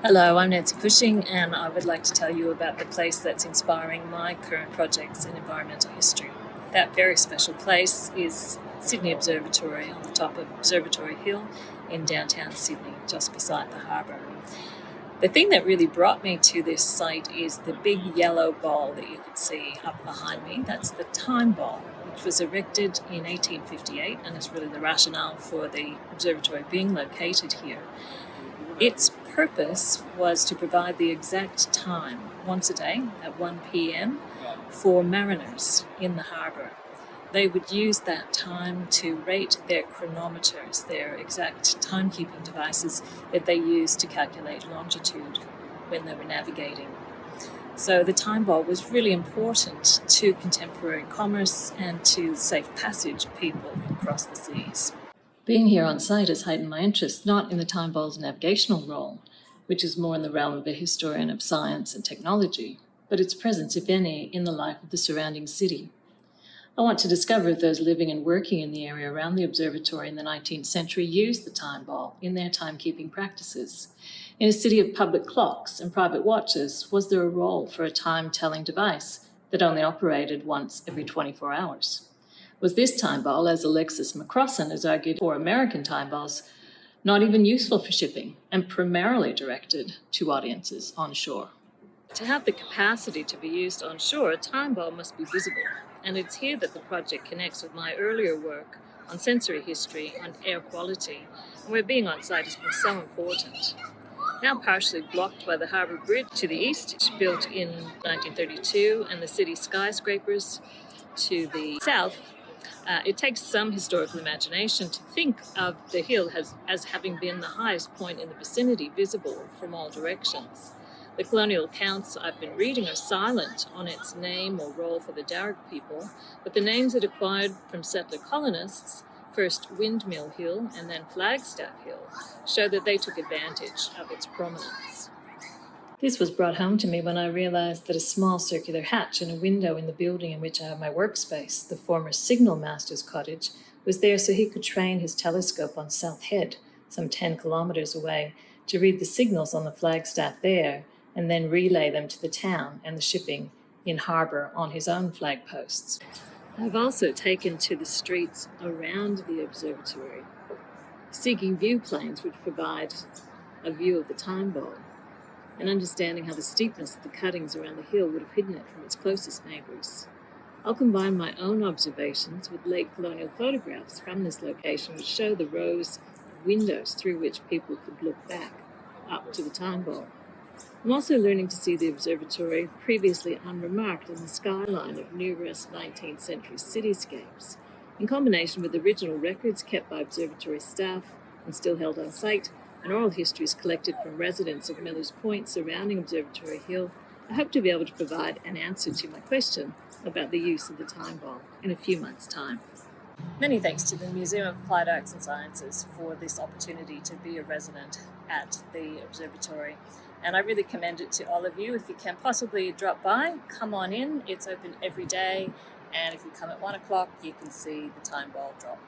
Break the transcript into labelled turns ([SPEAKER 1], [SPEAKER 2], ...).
[SPEAKER 1] Hello, I'm Nancy Cushing, and I would like to tell you about the place that's inspiring my current projects in environmental history. That very special place is Sydney Observatory on the top of Observatory Hill in downtown Sydney, just beside the harbour. The thing that really brought me to this site is the big yellow ball that you can see up behind me. That's the time ball, which was erected in 1858 and is really the rationale for the observatory being located here. Its purpose was to provide the exact time, once a day at 1 p.m, for mariners in the harbour. They would use that time to rate their chronometers, their exact timekeeping devices that they used to calculate longitude when they were navigating. So the time ball was really important to contemporary commerce and to safe passage of people across the seas. Being here on site has heightened my interest not in the time ball's navigational role, which is more in the realm of a historian of science and technology, but its presence, if any, in the life of the surrounding city. I want to discover if those living and working in the area around the observatory in the 19th century used the time ball in their timekeeping practices. In a city of public clocks and private watches, was there a role for a time-telling device that only operated once every 24 hours? Was this time ball, as Alexis McCrossan has argued for American time balls, not even useful for shipping and primarily directed to audiences on shore? To have the capacity to be used on shore, a time ball must be visible, and it's here that the project connects with my earlier work on sensory history, on air quality, and where being on site has been so important. Now partially blocked by the harbour bridge to the east, built in 1932, and the city skyscrapers to the south, it takes some historical imagination to think of the hill as having been the highest point in the vicinity, visible from all directions. The colonial accounts I've been reading are silent on its name or role for the Darug people, but the names it acquired from settler colonists, first Windmill Hill and then Flagstaff Hill, show that they took advantage of its prominence. This was brought home to me when I realized that a small circular hatch in a window in the building in which I have my workspace, the former signal master's cottage, was there so he could train his telescope on South Head, some 10 kilometers away, to read the signals on the Flagstaff there and then relay them to the town and the shipping in harbour on his own flag posts. I've also taken to the streets around the observatory, seeking view planes which provide a view of the time ball, and understanding how the steepness of the cuttings around the hill would have hidden it from its closest neighbours. I'll combine my own observations with late colonial photographs from this location which show the rows of windows through which people could look back up to the time ball. I'm also learning to see the observatory previously unremarked in the skyline of numerous 19th century cityscapes. In combination with original records kept by observatory staff and still held on site, and oral histories collected from residents of Millers Point surrounding Observatory Hill, I hope to be able to provide an answer to my question about the use of the time ball in a few months' time. Many thanks to the Museum of Applied Arts and Sciences for this opportunity to be a resident at the observatory. And I really commend it to all of you. If you can possibly drop by, come on in. It's open every day. And if you come at 1 o'clock, you can see the time ball drop.